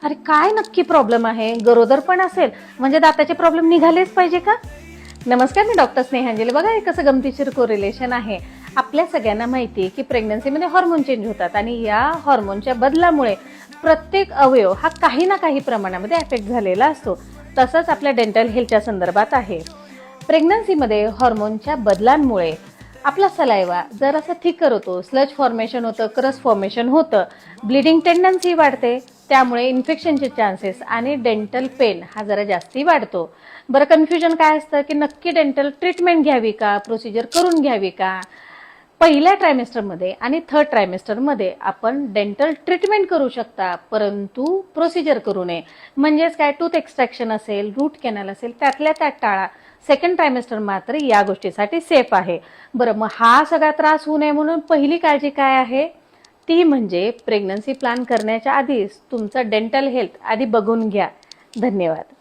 अरे काय नक्की प्रॉब्लेम आहे? गरोदर पण असेल म्हणजे दाताचे प्रॉब्लेम निघालेच पाहिजे का? नमस्कार, मी डॉक्टर स्नेहांजली. बघा हे कसं गमतीशीर कोरिलेशन आहे. आपल्या सगळ्यांना माहिती आहे की प्रेग्नन्सीमध्ये हॉर्मोन चेंज होतात आणि या हॉर्मोनच्या बदलामुळे प्रत्येक अवयव हा काही ना काही प्रमाणामध्ये अफेक्ट झालेला असतो. तसंच आपल्या डेंटल हेल्थच्या संदर्भात आहे. प्रेग्नन्सीमध्ये हॉर्मोनच्या बदलांमुळे आपला सलायवा जर असं थिकर होतो, स्लज फॉर्मेशन होतं, क्रस फॉर्मेशन होतं, ब्लिडिंग टेंडन्सी वाढते, त्यामुळे इन्फेक्शनचे चान्सेस आणि डेंटल पेन हा जरा जास्ती वाढतो. बरं, कन्फ्युजन काय असतं की नक्की डेंटल ट्रीटमेंट घ्यावी का, प्रोसिजर करून घ्यावी का? पहिल्या ट्रायमेस्टरमध्ये आणि थर्ड ट्रायमेस्टरमध्ये आपण डेंटल ट्रीटमेंट करू शकता, परंतु प्रोसिजर करू नये. म्हणजेच काय, टूथ एक्स्ट्रॅक्शन असेल, रूट कॅनल असेल, त्यातल्या त्यात टाळा. सेकंड ट्रायमेस्टर मात्र या गोष्टीसाठी सेफ आहे. बरं, मग हा सगळा त्रास होऊ नये म्हणून पहिली काळजी काय आहे? ती म्हणजे प्रेग्नन्सी प्लॅन करण्याच्या आधीच तुमचं डेंटल हेल्थ आधी बघून घ्या. धन्यवाद.